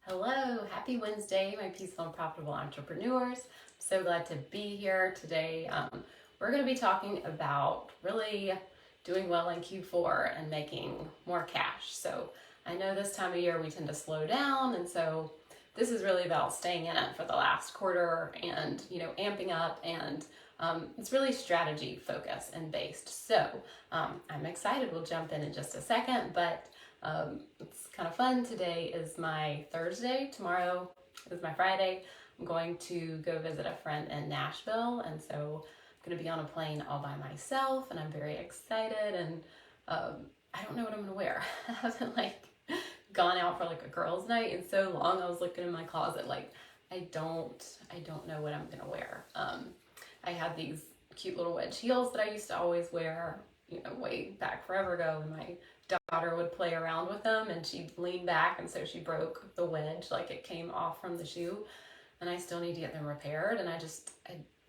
Hello, happy Wednesday, my peaceful and profitable entrepreneurs. So glad to be here today. We're going to be talking about really doing well in Q4 and making more cash. So I know this time of year we tend to slow down, and so this is really about staying in it for the last quarter and amping up, and it's really strategy focused and based. So I'm excited. We'll jump in just a second, but it's kind of fun. Today is my Thursday. Tomorrow is my Friday. I'm going to go visit a friend in Nashville, and so I'm going to be on a plane all by myself, and I'm very excited. And I don't know what I'm going to wear. I haven't gone out for a girls' night in so long. I was looking in my closet I don't know what I'm going to wear. I had these cute little wedge heels that I used to always wear, way back forever ago, and my daughter would play around with them, and she'd lean back, and so she broke the wedge, it came off from the shoe, and I still need to get them repaired. And I'm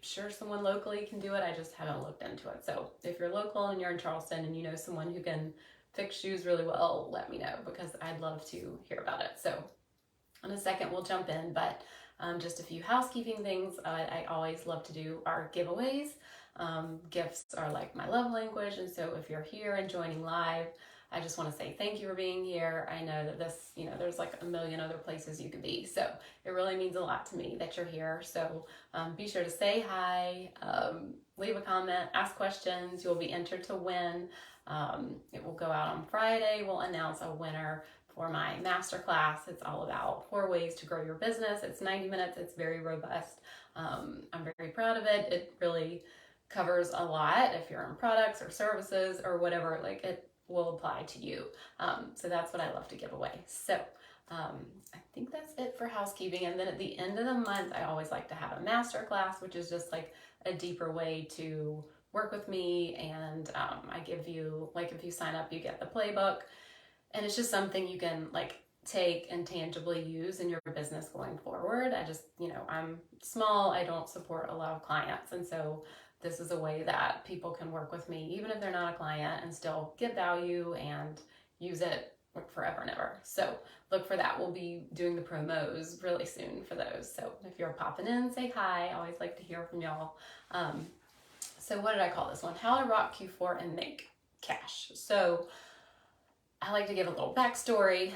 sure someone locally can do it. I just haven't looked into it. So if you're local and you're in Charleston and you know someone who can fix shoes really well, let me know, because I'd love to hear about it. So in a second we'll jump in, but just a few housekeeping things. I always love to do our giveaways. Gifts are my love language, and so if you're here and joining live, I just want to say thank you for being here. I know that this, there's a million other places you could be, so it really means a lot to me that you're here. So be sure to say hi, leave a comment, ask questions. You'll be entered to win. It will go out on Friday. We'll announce a winner for my masterclass. It's all about 4 ways to grow your business. It's 90 minutes. It's very robust. I'm very proud of it. It really covers a lot. If you're in products or services or whatever, it will apply to you. So that's what I love to give away. So I think that's it for housekeeping. And then at the end of the month, I always like to have a masterclass, which is just a deeper way to work with me. And I give you, if you sign up, you get the playbook. And it's just something you can take and tangibly use in your business going forward. I just, I'm small. I don't support a lot of clients. And so this is a way that people can work with me, even if they're not a client, and still get value and use it forever and ever. So look for that. We'll be doing the promos really soon for those. So if you're popping in, say hi. I always like to hear from y'all. So what did I call this one? How to rock Q4 and make cash. So I like to give a little backstory.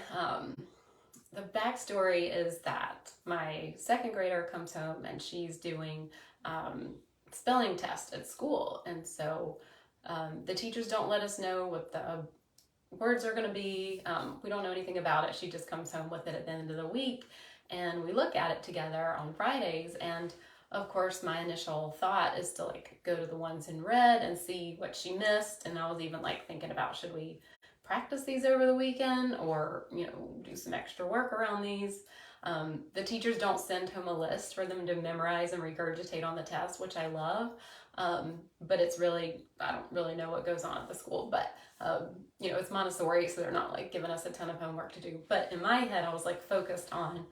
The backstory is that my second grader comes home and she's doing spelling test at school. And so the teachers don't let us know what the words are going to be. We don't know anything about it. She just comes home with it at the end of the week, and we look at it together on Fridays. And of course, my initial thought is to go to the ones in red and see what she missed. And I was even thinking about, should we practice these over the weekend, or do some extra work around these. The teachers don't send home a list for them to memorize and regurgitate on the test, which I love. But it's really, I don't really know what goes on at the school, but it's Montessori, so they're not giving us a ton of homework to do. But in my head, I was focused on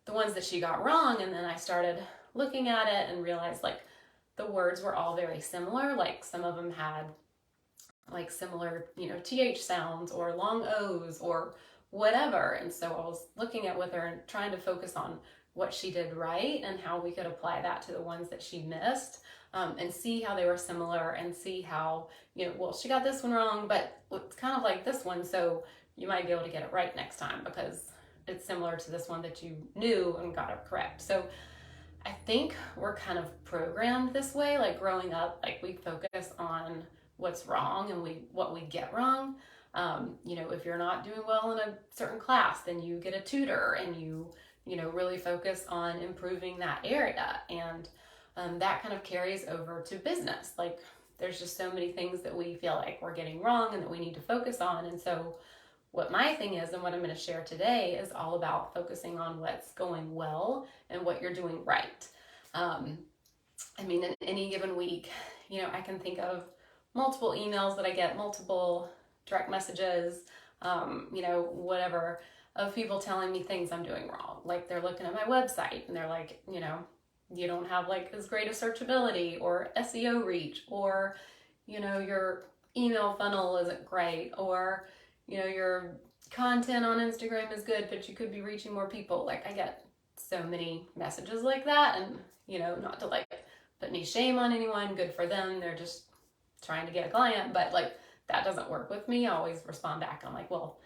the ones that she got wrong. And then I started looking at it and realized the words were all very similar. Some of them had similar, TH sounds or long O's or whatever. And so I was looking at with her and trying to focus on what she did right and how we could apply that to the ones that she missed, and see how they were similar, and see how, well, she got this one wrong, but it's kind of like this one, so you might be able to get it right next time because it's similar to this one that you knew and got it correct. So I think we're kind of programmed this way. Growing up, we focus on what's wrong and what we get wrong. If you're not doing well in a certain class, then you get a tutor, and you really focus on improving that area. And that kind of carries over to business. There's just so many things that we feel we're getting wrong and that we need to focus on. And so what my thing is, and what I'm going to share today, is all about focusing on what's going well and what you're doing right. In any given week, I can think of multiple emails that I get, multiple direct messages, whatever, of people telling me things I'm doing wrong. They're looking at my website and they're you don't have as great a searchability or SEO reach, or, your email funnel isn't great, or, your content on Instagram is good, but you could be reaching more people. Like I get so many messages like that, and not to like put any shame on anyone, good for them. They're just trying to get a client, but like that doesn't work with me. I always respond back. I'm like, well,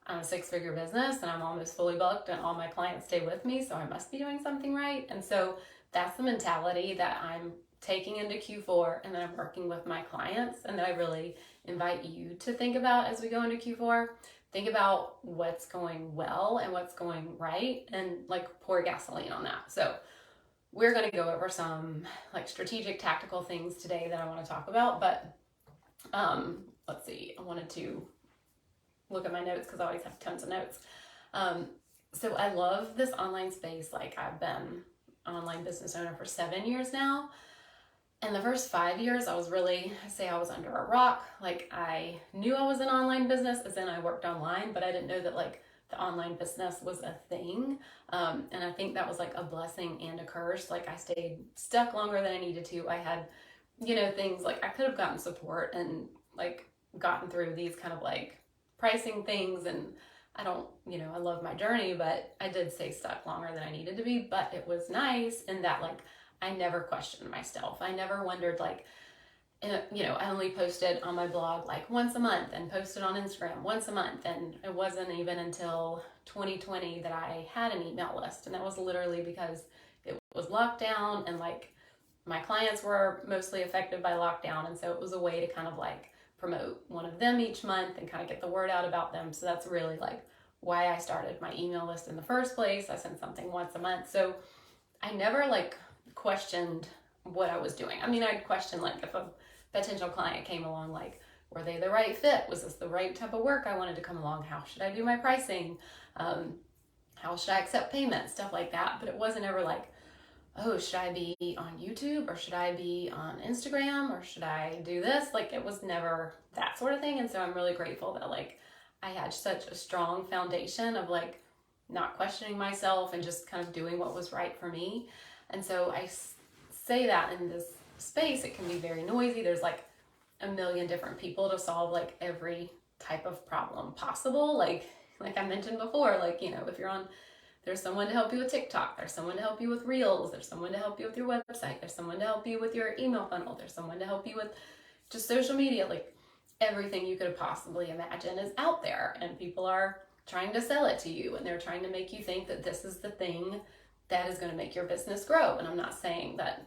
I'm a 6-figure business and I'm almost fully booked and all my clients stay with me, so I must be doing something right. And so that's the mentality that I'm taking into Q4 and that I'm working with my clients, and that I really invite you to think about as we go into Q4. Think about what's going well and what's going right, and like pour gasoline on that. So we're going to go over some like strategic tactical things today that I want to talk about, but let's see, I wanted to look at my notes because I always have tons of notes. So I love this online space. Like I've been an online business owner for 7 years now. And the first 5 years, I was under a rock. Like I knew I was an online business as in I worked online, but I didn't know that like the online business was a thing. And I think that was like a blessing and a curse. Like I stayed stuck longer than I needed to. I had, things like I could have gotten support and like gotten through these kind of like pricing things, and I don't, I love my journey, but I did stay stuck longer than I needed to be. But it was nice in that like I never questioned myself. I never wondered like, I only posted on my blog like once a month and posted on Instagram once a month. And it wasn't even until 2020 that I had an email list. And that was literally because it was lockdown and like my clients were mostly affected by lockdown. And so it was a way to kind of like promote one of them each month and kind of get the word out about them. So that's really like why I started my email list in the first place. I sent something once a month. So I never like questioned what I was doing. I mean, I'd question like if a potential client came along, like, were they the right fit? Was this the right type of work I wanted to come along? How should I do my pricing? How should I accept payments? Stuff like that. But it wasn't ever like, oh, should I be on YouTube or should I be on Instagram or should I do this? Like it was never that sort of thing. And so I'm really grateful that like I had such a strong foundation of like not questioning myself and just kind of doing what was right for me. And so I say that in this space, it can be very noisy. There's like a million different people to solve like every type of problem possible. Like I mentioned before, like, if you're on, there's someone to help you with TikTok. There's someone to help you with Reels. There's someone to help you with your website. There's someone to help you with your email funnel. There's someone to help you with just social media. Like everything you could possibly imagine is out there, and people are trying to sell it to you, and they're trying to make you think that this is the thing that is going to make your business grow. And I'm not saying that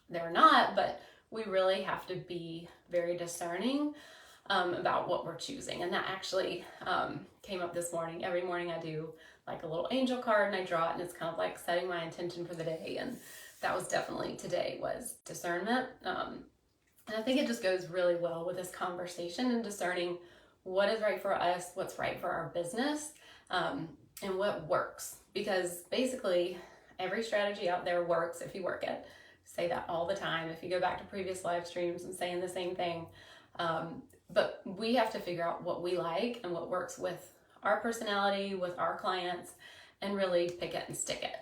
they're not, but we really have to be very discerning about what we're choosing. And that actually came up this morning. Every morning I do like a little angel card and I draw it, and it's kind of like setting my intention for the day. And that was definitely today was discernment. And I think it just goes really well with this conversation and discerning what is right for us, what's right for our business, and what works. Because basically every strategy out there works if you work it. Say that all the time. If you go back to previous live streams, I'm saying the same thing. But we have to figure out what we like and what works with our personality, with our clients, and really pick it and stick it.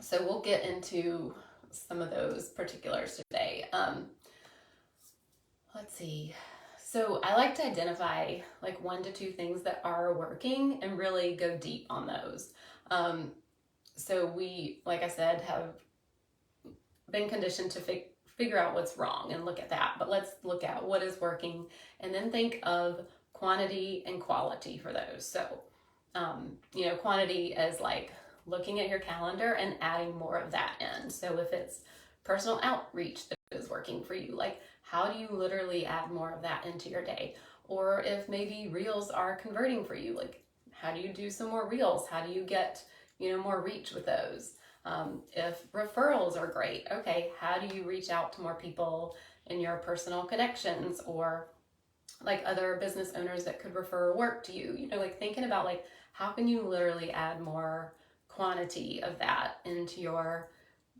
So we'll get into some of those particulars today. Let's see. So I like to identify like 1 to 2 things that are working and really go deep on those. So we, like I said, have been conditioned to figure out what's wrong and look at that. But let's look at what is working and then think of quantity and quality for those. So, quantity is like looking at your calendar and adding more of that in. So if it's personal outreach that is working for you, like how do you literally add more of that into your day? Or if maybe reels are converting for you, like how do you do some more reels? How do you get, more reach with those? If referrals are great, okay, how do you reach out to more people in your personal connections or like other business owners that could refer work to you? Like thinking about like how can you literally add more quantity of that into your,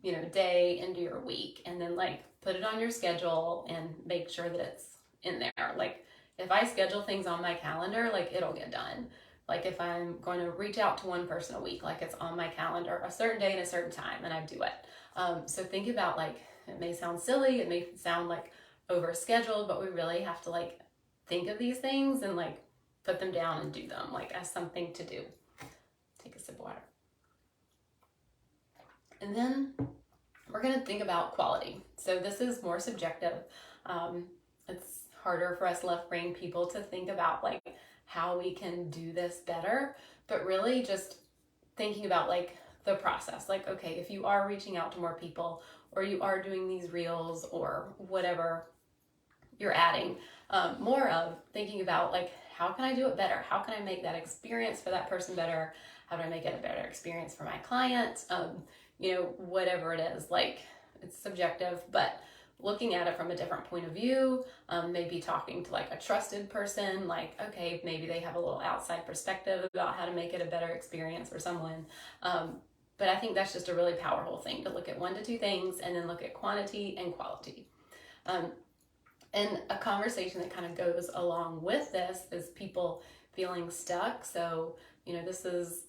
day, into your week, and then like put it on your schedule and make sure that it's in there. Like if I schedule things on my calendar, like it'll get done. Like if I'm going to reach out to one person a week, like it's on my calendar a certain day and a certain time, and I do it. So think about like, it may sound silly, it may sound like over scheduled, but we really have to like think of these things and like put them down and do them, like as something to do. Take a sip of water. And then we're going to think about quality. So this is more subjective. It's harder for us left brain people to think about like how we can do this better, but really just thinking about like the process. Like, okay, if you are reaching out to more people, or you are doing these reels or whatever you're adding, more of thinking about like, how can I do it better? How can I make that experience for that person better? How do I make it a better experience for my client? Whatever it is, like it's subjective, but looking at it from a different point of view, maybe talking to like a trusted person, like, okay, maybe they have a little outside perspective about how to make it a better experience for someone. But I think that's just a really powerful thing, to look at 1 to 2 things and then look at quantity and quality. And a conversation that kind of goes along with this is people feeling stuck. So, this is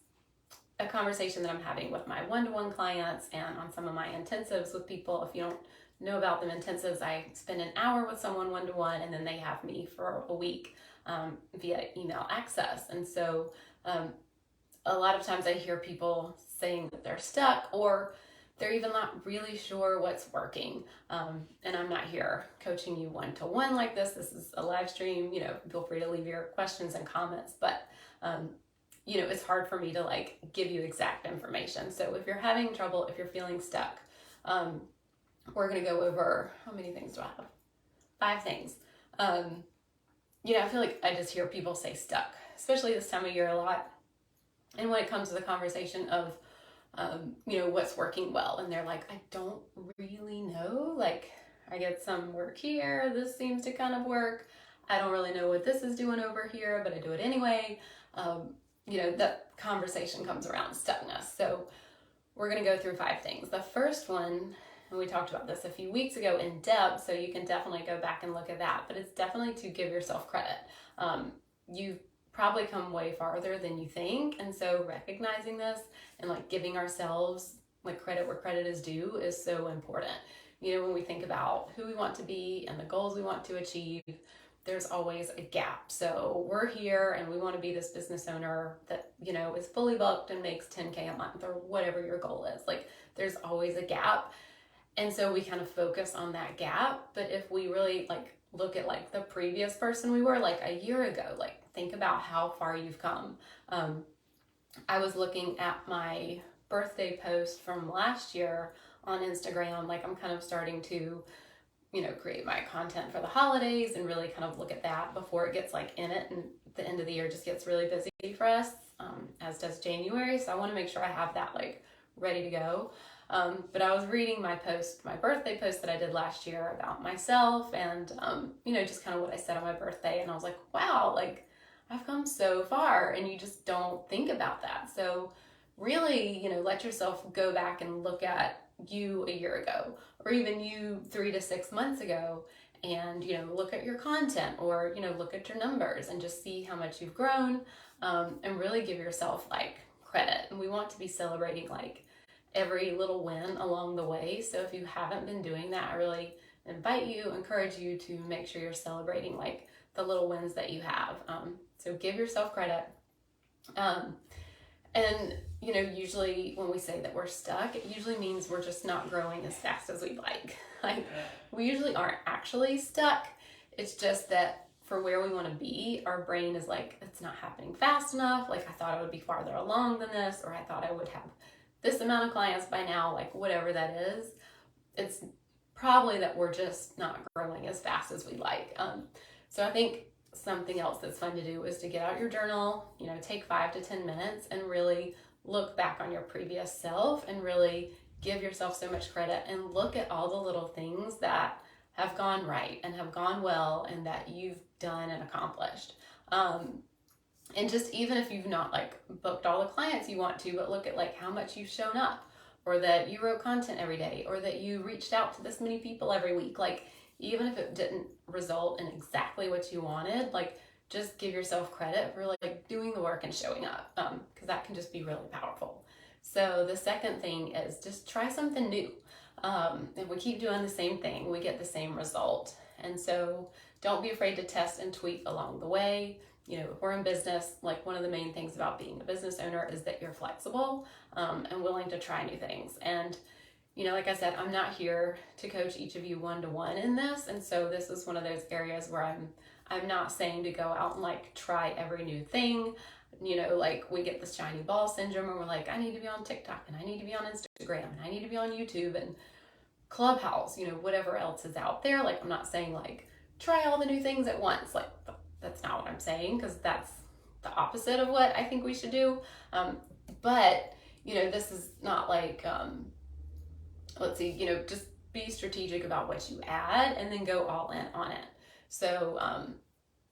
a conversation that I'm having with my one-to-one clients and on some of my intensives with people. If you don't know about them intensives, I spend an hour with someone one-to-one, and then they have me for a week via email access. And so a lot of times I hear people saying that they're stuck, or they're even not really sure what's working. And I'm not here coaching you one-to-one like this. This is a live stream. Feel free to leave your questions and comments, but it's hard for me to like give you exact information. So if you're having trouble, if you're feeling stuck, we're going to go over, how many things do I have? 5 things. I feel like I just hear people say stuck, especially this time of year a lot. And when it comes to the conversation of, what's working well, and they're like, I don't really know, like I get some work here, this seems to kind of work. I don't really know what this is doing over here, but I do it anyway. That conversation comes around stuckness. So we're going to go through 5 things. The first one, and we talked about this a few weeks ago in depth, so you can definitely go back and look at that, but it's definitely to give yourself credit. You've probably come way farther than you think, and so recognizing this and like giving ourselves like credit where credit is due is so important. When we think about who we want to be and the goals we want to achieve, there's always a gap. So we're here and we want to be this business owner that, is fully booked and makes 10K a month or whatever your goal is. Like there's always a gap. And so we kind of focus on that gap. But if we really like look at like the previous person we were like a year ago, like think about how far you've come. I was looking at my birthday post from last year on Instagram. Like I'm kind of starting to create my content for the holidays and really kind of look at that before it gets like in it, and the end of the year just gets really busy for us, as does January. So I want to make sure I have that like ready to go. But I was reading my birthday post that I did last year about myself and, just kind of what I said on my birthday. And I was like, wow, like I've come so far, and you just don't think about that. So really, let yourself go back and look at you a year ago, or even you 3 to 6 months ago, and look at your content, or look at your numbers and just see how much you've grown, and really give yourself like credit. And we want to be celebrating like every little win along the way. So if you haven't been doing that, I really encourage you to make sure you're celebrating like the little wins that you have. So give yourself credit. And usually when we say that we're stuck, it usually means we're just not growing as fast as we'd like. Like we usually aren't actually stuck. It's just that for where we want to be, our brain is like, it's not happening fast enough. Like I thought I would be farther along than this, or I thought I would have this amount of clients by now, like whatever that is. It's probably that we're just not growing as fast as we'd like. So I think something else that's fun to do is to get out your journal, take 5 to 10 minutes and really look back on your previous self and really give yourself so much credit and look at all the little things that have gone right and have gone well and that you've done and accomplished. And just even if you've not like booked all the clients you want to, but look at like how much you've shown up, or that you wrote content every day, or that you reached out to this many people every week. Like even if it didn't result in exactly what you wanted, like just give yourself credit for like doing the work and showing up, because that can just be really powerful. So the second thing is just try something new. If we keep doing the same thing, we get the same result. And so don't be afraid to test and tweak along the way. we're in business. Like, one of the main things about being a business owner is that you're flexible and willing to try new things. And, like I said, I'm not here to coach each of you one-to-one in this. And so this is one of those areas where I'm not saying to go out and like try every new thing. Like, we get this shiny ball syndrome and we're like, I need to be on TikTok and I need to be on Instagram and I need to be on YouTube and Clubhouse, whatever else is out there. Like, I'm not saying like try all the new things at once. Like, that's not what I'm saying, because that's the opposite of what I think we should do. But this is not like, let's see, just be strategic about what you add and then go all in on it. So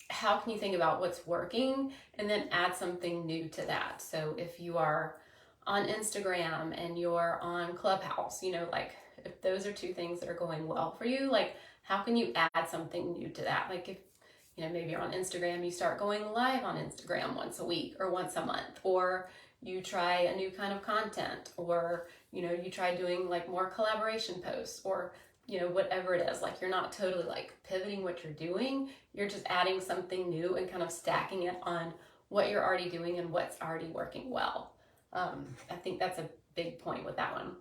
how can you think about what's working and then add something new to that? So if you are on Instagram and you're on Clubhouse, like, if those are two things that are going well for you, like, how can you add something new to that? Like, if maybe you're on Instagram, you start going live on Instagram once a week or once a month, or you try a new kind of content, or you try doing like more collaboration posts, or whatever it is. Like, you're not totally like pivoting what you're doing, you're just adding something new and kind of stacking it on what you're already doing and what's already working well. I think that's a big point with that one.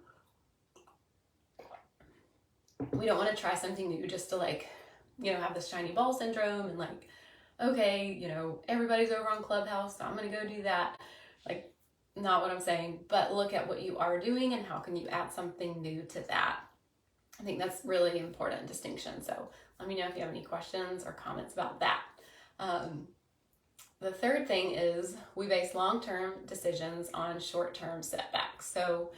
We don't want to try something new just to like, have this shiny ball syndrome and like, okay, everybody's over on Clubhouse, so I'm going to go do that. Like, not what I'm saying, but look at what you are doing and how can you add something new to that. I think that's really important distinction. So let me know if you have any questions or comments about that. The third thing is we base long-term decisions on short-term setbacks. So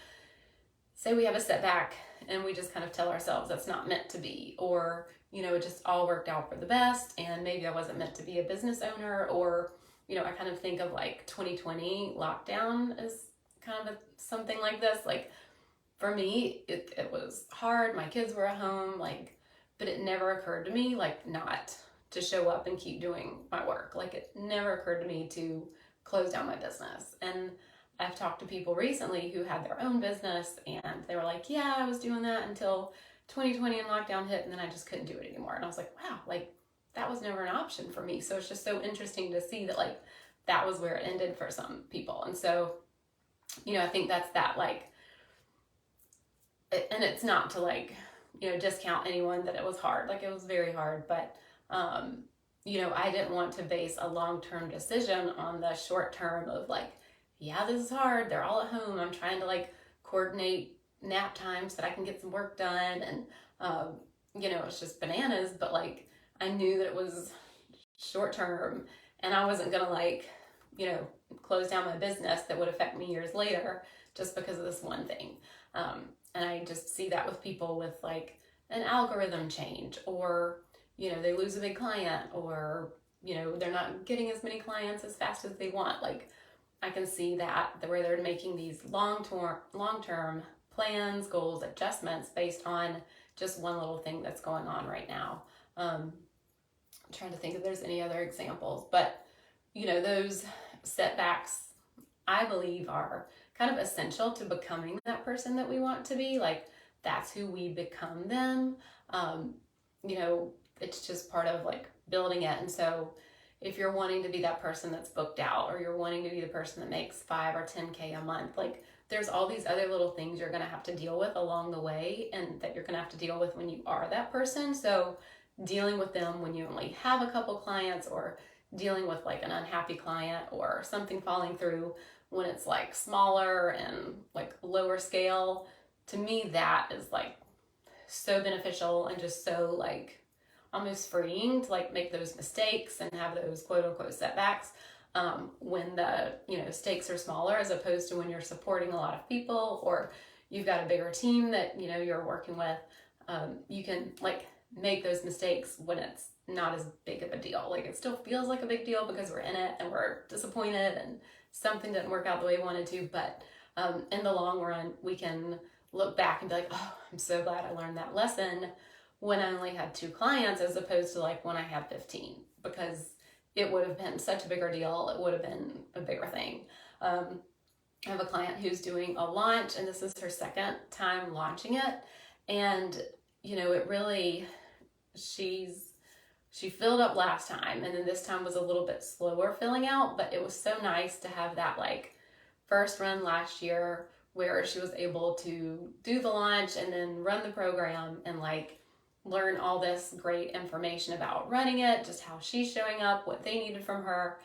say we have a setback and we just kind of tell ourselves that's not meant to be, or, it just all worked out for the best and maybe I wasn't meant to be a business owner, or, I kind of think of like 2020 lockdown as kind of something like this. Like, for me, it was hard. My kids were at home, like, but it never occurred to me, like, not to show up and keep doing my work. Like, it never occurred to me to close down my business. And I've talked to people recently who had their own business and they were like, yeah, I was doing that until 2020 and lockdown hit, and then I just couldn't do it anymore. And I was like, wow, like, that was never an option for me. So it's just so interesting to see that like that was where it ended for some people. And so, I think that's that, like, and it's not to like, discount anyone that it was hard. Like, it was very hard, but, I didn't want to base a long-term decision on the short term of like, yeah, this is hard. They're all at home. I'm trying to like coordinate nap time so that I can get some work done. And, it's just bananas, but like, I knew that it was short term and I wasn't going to like, close down my business that would affect me years later just because of this one thing. And I just see that with people with like an algorithm change, or, they lose a big client, or, they're not getting as many clients as fast as they want. Like, I can see that where they're making these long-term plans, goals, adjustments based on just one little thing that's going on right now. I'm trying to think if there's any other examples, but those setbacks, I believe, are kind of essential to becoming that person that we want to be. Like, that's who we become then. It's just part of like building it. And so if you're wanting to be that person that's booked out, or you're wanting to be the person that makes 5 or 10K a month, like, there's all these other little things you're going to have to deal with along the way, and that you're going to have to deal with when you are that person. So dealing with them when you only have a couple clients, or dealing with like an unhappy client or something falling through when it's like smaller and like lower scale, to me, that is like so beneficial and just so like almost freeing to like make those mistakes and have those quote unquote setbacks when the stakes are smaller, as opposed to when you're supporting a lot of people or you've got a bigger team that you're working with. You can like make those mistakes when it's not as big of a deal. Like, it still feels like a big deal because we're in it and we're disappointed and something didn't work out the way we wanted to, but in the long run we can look back and be like, oh, I'm so glad I learned that lesson when I only had 2 clients, as opposed to like when I had 15, because it would have been such a bigger deal. It would have been a bigger thing. I have a client who's doing a launch, and this is her second time launching it. And, it really, she's she filled up last time, and then this time was a little bit slower filling out, but it was so nice to have that like first run last year where she was able to do the launch and then run the program and like learn all this great information about running it, just how she's showing up, what they needed from her.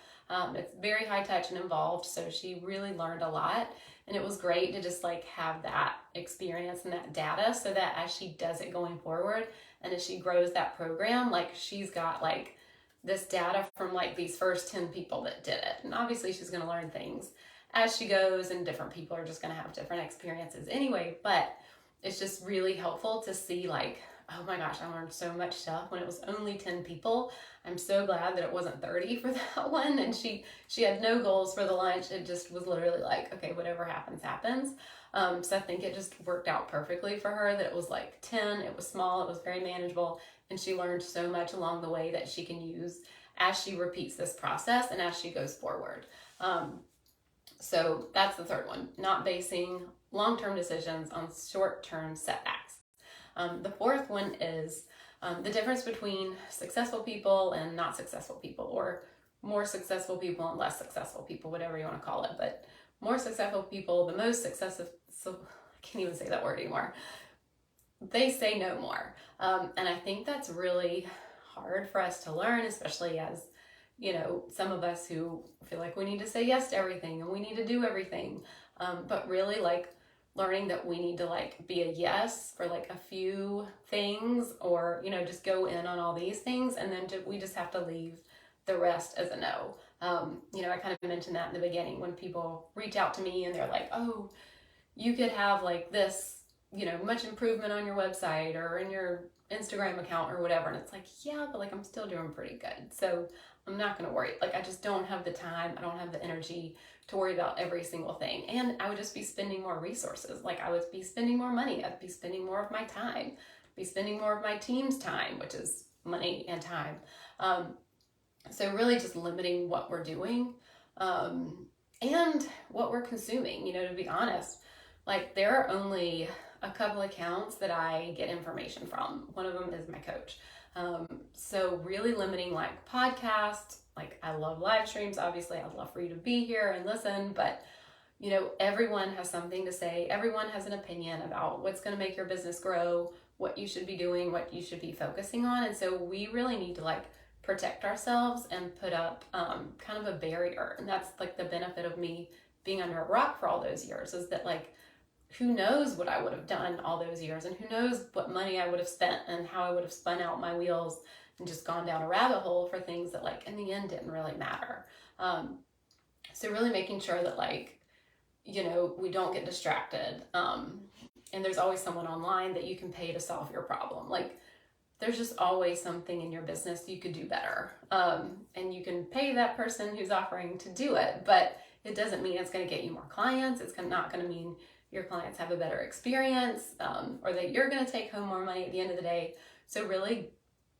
It's very high touch and involved, so she really learned a lot, and it was great to just like have that experience and that data so that as she does it going forward and as she grows that program, like she's got like this data from like these first 10 people that did it. And obviously she's going to learn things as she goes, and different people are just going to have different experiences anyway, but it's just really helpful to see like, oh my gosh, I learned so much stuff when it was only 10 people. I'm so glad that it wasn't 30 for that one. And she had no goals for the lunch. It just was literally like, okay, whatever happens, happens. So I think it just worked out perfectly for her that it was like 10, it was small, it was very manageable. And she learned so much along the way that she can use as she repeats this process and as she goes forward. So that's the third one, not basing long-term decisions on short-term setbacks. The fourth one is the difference between successful people and not successful people, or more successful people and less successful people, whatever you want to call it. But more successful people, the most successful, so I can't even say that word anymore. They say no more. And I think that's really hard for us to learn, especially as, you know, some of us who feel like we need to say yes to everything and we need to do everything. But really like learning that we need to like be a yes for like a few things, or, you know, just go in on all these things, and then we just have to leave the rest as a no. You know, I kind of mentioned that in the beginning when people reach out to me and they're like, oh, you could have like this, you know, much improvement on your website or in your Instagram account or whatever. And it's like, yeah, but like I'm still doing pretty good. So I'm not going to worry. Like I just don't have the time. I don't have the energy to worry about every single thing. And I would just be spending more resources. Like I would be spending more money. I'd be spending more of my time, be spending more of my team's time, which is money and time. So really just limiting what we're doing, and what we're consuming, you know, to be honest. Like there are only a couple accounts that I get information from. One of them is my coach. So really limiting like podcasts, like I love live streams. Obviously I'd love for you to be here and listen, but you know, everyone has something to say. Everyone has an opinion about what's going to make your business grow, what you should be doing, what you should be focusing on. And so we really need to like protect ourselves and put up kind of a barrier. And that's like the benefit of me being under a rock for all those years, is that like, who knows what I would have done all those years, and who knows what money I would have spent and how I would have spun out my wheels and just gone down a rabbit hole for things that like in the end didn't really matter. So really making sure that like, you know, we don't get distracted. And there's always someone online that you can pay to solve your problem. Like there's just always something in your business you could do better. And you can pay that person who's offering to do it, but it doesn't mean it's going to get you more clients. It's not going to mean your clients have a better experience, or that you're going to take home more money at the end of the day. So really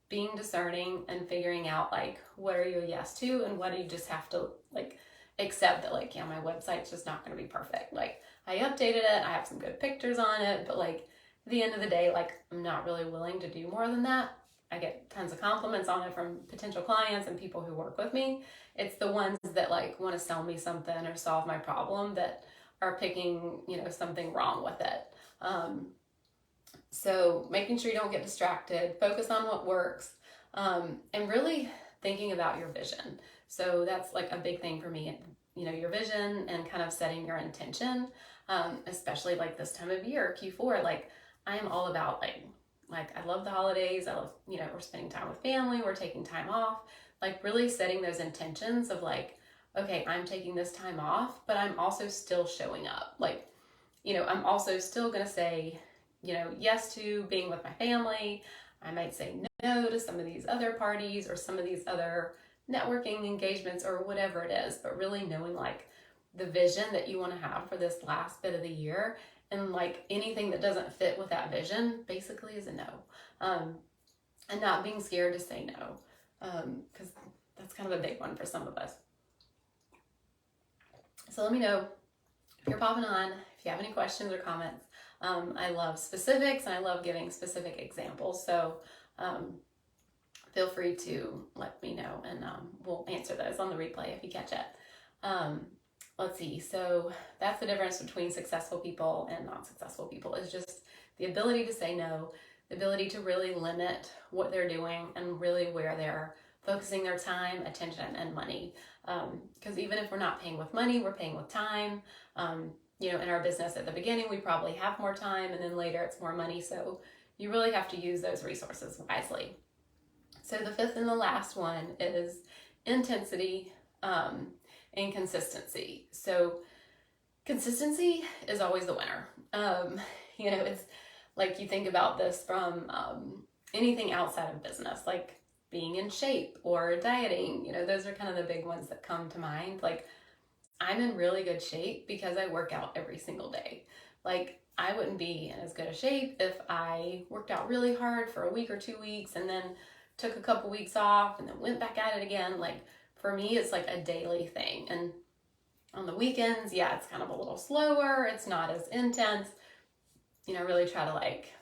being discerning and figuring out like, what are you a yes to, and what do you just have to like accept that like, yeah, my website's just not going to be perfect. Like I updated it, I have some good pictures on it, but like at the end of the day, like I'm not really willing to do more than that. I get tons of compliments on it from potential clients and people who work with me. It's the ones that like want to sell me something or solve my problem that are picking, you know, something wrong with it. So making sure you don't get distracted, focus on what works, and really thinking about your vision. So that's like a big thing for me, you know, your vision and kind of setting your intention, especially like this time of year, Q4, like I am all about like I love the holidays. I love, you know, we're spending time with family, we're taking time off, like really setting those intentions of like, okay, I'm taking this time off, but I'm also still showing up. Like, you know, I'm also still going to say, you know, yes to being with my family. I might say no to some of these other parties or some of these other networking engagements or whatever it is, but really knowing like the vision that you want to have for this last bit of the year, and like anything that doesn't fit with that vision basically is a no. And not being scared to say no, because that's kind of a big one for some of us. So let me know if you're popping on, if you have any questions or comments. I love specifics and I love giving specific examples. So feel free to let me know, and we'll answer those on the replay if you catch it. Let's see. So that's the difference between successful people and non-successful people, is just the ability to say no, the ability to really limit what they're doing and really where they're focusing their time, attention, and money. Because even if we're not paying with money, we're paying with time. In our business at the beginning, we probably have more time, and then later it's more money. So you really have to use those resources wisely. So the fifth and the last one is intensity and consistency. So consistency is always the winner. It's like, you think about this from anything outside of business, like being in shape or dieting. Those are kind of the big ones that come to mind. Like, I'm in really good shape because I work out every single day. Like, I wouldn't be in as good a shape if I worked out really hard for a week or 2 weeks and then took a couple weeks off and then went back at it again. Like, for me, it's like a daily thing. And on the weekends, yeah, it's kind of a little slower. It's not as intense. Really try to like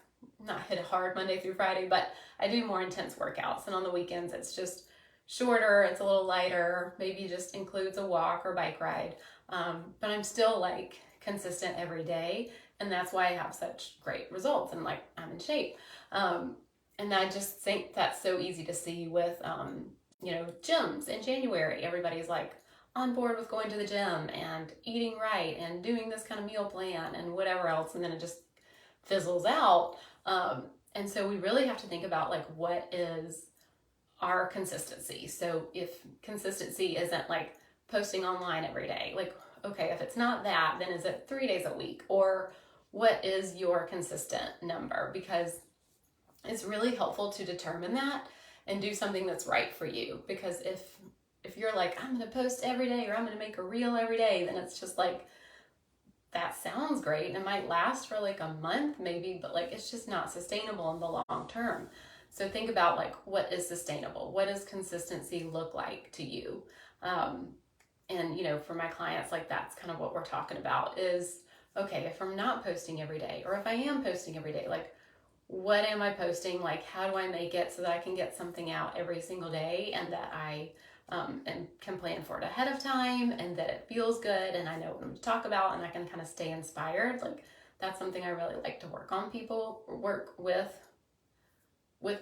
not hit it hard Monday through Friday, but I do more intense workouts. And on the weekends, it's just shorter. It's a little lighter. Maybe just includes a walk or bike ride. But I'm still like consistent every day. And that's why I have such great results and like I'm in shape. And I just think that's so easy to see with, gyms in January. Everybody's like on board with going to the gym and eating right and doing this kind of meal plan and whatever else. And then it just fizzles out. And so we really have to think about like, what is our consistency? So if consistency isn't like posting online every day, like, okay, if it's not that, then is it 3 days a week? Or what is your consistent number? Because it's really helpful to determine that and do something that's right for you. Because if you're like, I'm going to post every day, or I'm going to make a reel every day, then it's just like, that sounds great and it might last for like a month maybe, but like, it's just not sustainable in the long term. So think about like, what is sustainable? What does consistency look like to you? And for my clients, like, that's kind of what we're talking about is, okay, if I'm not posting every day, or if I am posting every day, like, what am I posting? Like, how do I make it so that I can get something out every single day, and that I and can plan for it ahead of time, and that it feels good and I know what I'm to talk about, and I can kind of stay inspired. Like, that's something I really like to work with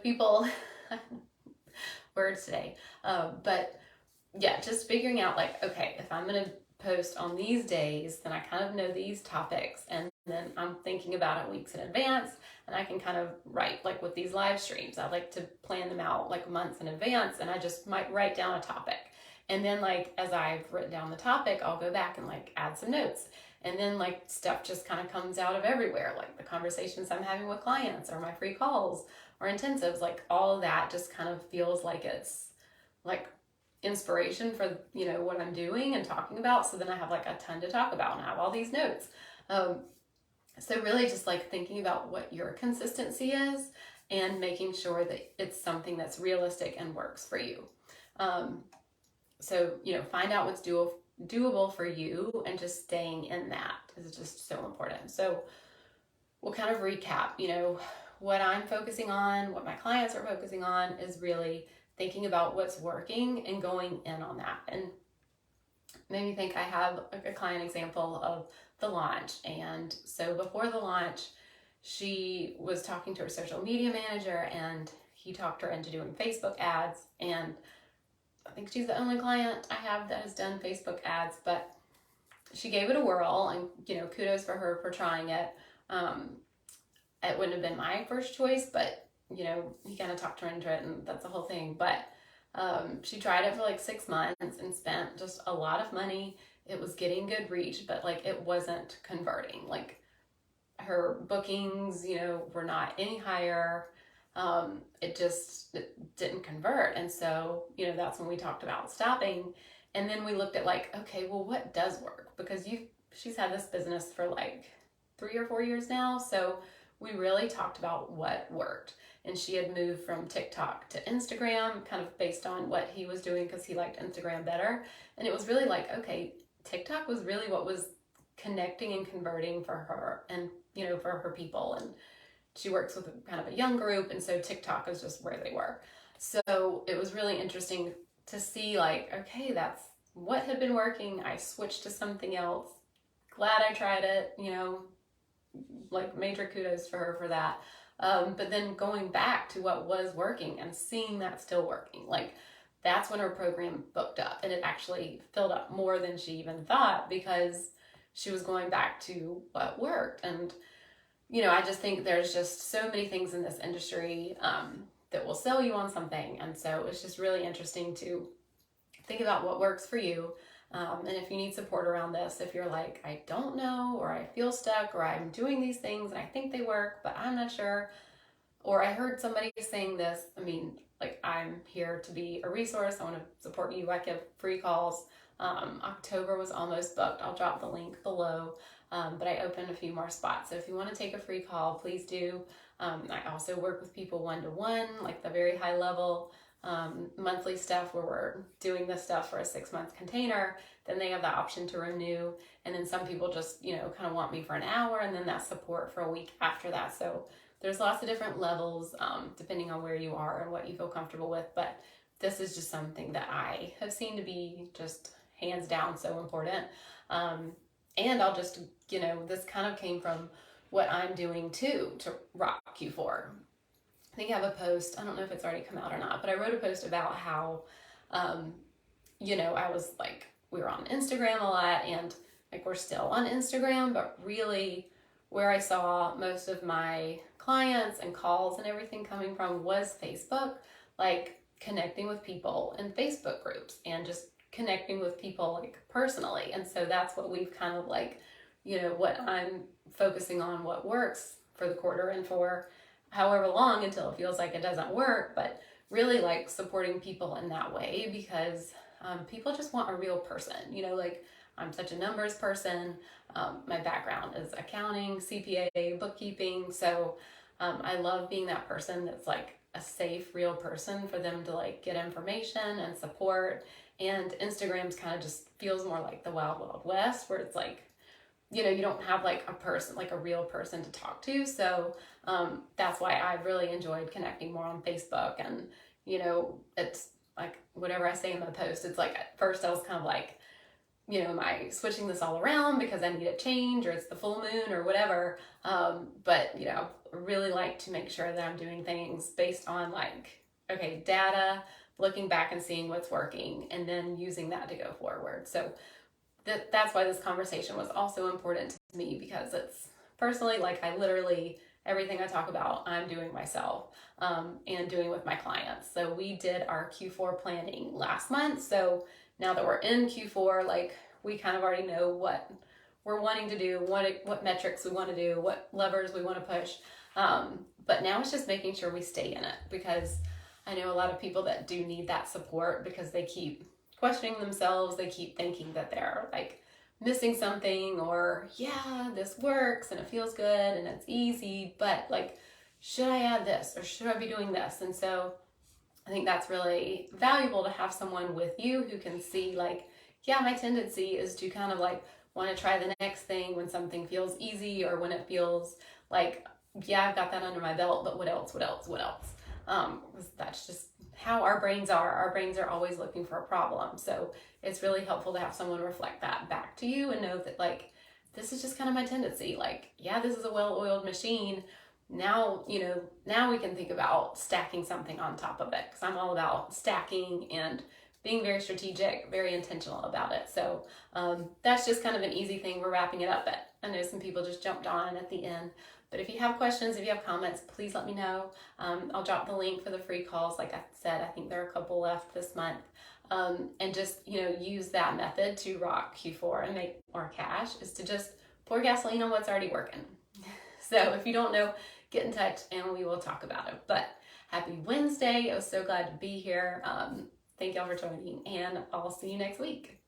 people. Words today. But yeah, just figuring out like, okay, if I'm going to post on these days, then I kind of know these topics, and then I'm thinking about it weeks in advance, and I can kind of write, like with these live streams, I like to plan them out like months in advance, and I just might write down a topic. And then like, as I've written down the topic, I'll go back and like add some notes. And then like, stuff just kind of comes out of everywhere, like the conversations I'm having with clients, or my free calls or intensives, like all of that just kind of feels like it's like inspiration for what I'm doing and talking about. So then I have like a ton to talk about, and I have all these notes. So really just like thinking about what your consistency is, and making sure that it's something that's realistic and works for you. So find out what's doable for you, and just staying in that is just so important. So we'll kind of recap, what I'm focusing on, what my clients are focusing on, is really thinking about what's working and going in on that. And made me think, I have a client example of the launch. And so before the launch, she was talking to her social media manager, and he talked her into doing Facebook ads. And I think she's the only client I have that has done Facebook ads, but she gave it a whirl, and kudos for her for trying it. It wouldn't have been my first choice, but he kind of talked her into it, and that's the whole thing. But she tried it for like 6 months and spent just a lot of money. It was getting good reach, but like, it wasn't converting. Like, her bookings, were not any higher. It didn't convert. And so, that's when we talked about stopping. And then we looked at like, okay, well, what does work? Because she's had this business for like 3 or 4 years now. So we really talked about what worked. And she had moved from TikTok to Instagram, kind of based on what he was doing, because he liked Instagram better. And it was really like, okay, TikTok was really what was connecting and converting for her, and for her people. And she works with kind of a young group, and so TikTok is just where they were. So it was really interesting to see like, okay, that's what had been working. I switched to something else. Glad I tried it, like major kudos for her for that. But then going back to what was working and seeing that still working, like that's when her program booked up, and it actually filled up more than she even thought because she was going back to what worked. And I just think there's just so many things in this industry that will sell you on something. And so it's just really interesting to think about what works for you. And if you need support around this, if you're like, I don't know, or I feel stuck, or I'm doing these things and I think they work, but I'm not sure, or I heard somebody saying this, like I'm here to be a resource. I want to support you. I give free calls. October was almost booked. I'll drop the link below, but I opened a few more spots. So if you want to take a free call, please do. I also work with people one-to-one, like the very high level monthly stuff where we're doing this stuff for a 6-month container. Then they have the option to renew. And then some people just, kind of want me for an hour, and then that support for a week after that. So there's lots of different levels depending on where you are and what you feel comfortable with. But this is just something that I have seen to be just hands down so important. And I'll just, this kind of came from what I'm doing too to rock Q4. I think I have a post, I don't know if it's already come out or not, but I wrote a post about how, I was like, we were on Instagram a lot, and like we're still on Instagram, but really where I saw most of my clients and calls and everything coming from was Facebook, like connecting with people in Facebook groups and just connecting with people like personally. And so that's what we've kind of like, what I'm focusing on, what works for the quarter and for however long until it feels like it doesn't work, but really like supporting people in that way because people just want a real person, like I'm such a numbers person. My background is accounting, CPA, bookkeeping. So I love being that person that's like a safe, real person for them to like get information and support. And Instagram's kind of just feels more like the wild, wild west where it's like, you don't have like a person, like a real person to talk to. So that's why I've really enjoyed connecting more on Facebook. And, it's like whatever I say in my post, it's like at first I was kind of like, am I switching this all around because I need a change or it's the full moon or whatever. But, really like to make sure that I'm doing things based on like, okay, data, looking back and seeing what's working and then using that to go forward. So that's why this conversation was also important to me because it's personally like I literally, everything I talk about, I'm doing myself and doing with my clients. So we did our Q4 planning last month. So now that we're in Q4, like we kind of already know what we're wanting to do, what metrics we want to do, what levers we want to push. But now it's just making sure we stay in it because I know a lot of people that do need that support because they keep questioning themselves. They keep thinking that they're like missing something or this works and it feels good and it's easy, but like, should I add this or should I be doing this? And so I think that's really valuable to have someone with you who can see like, my tendency is to kind of like want to try the next thing when something feels easy or when it feels like, I've got that under my belt, but what else? That's just how our brains are. Our brains are always looking for a problem. So it's really helpful to have someone reflect that back to you and know that like, this is just kind of my tendency. Like, this is a well-oiled machine. Now, now we can think about stacking something on top of it because I'm all about stacking and being very strategic, very intentional about it. So that's just kind of an easy thing. We're wrapping it up, but I know some people just jumped on at the end. But if you have questions, if you have comments, please let me know. I'll drop the link for the free calls. Like I said, I think there are a couple left this month. And just, use that method to rock Q4 and make more cash is to just pour gasoline on what's already working. So if you don't know, get in touch and we will talk about it. But happy Wednesday. I was so glad to be here. Thank y'all for joining and I'll see you next week.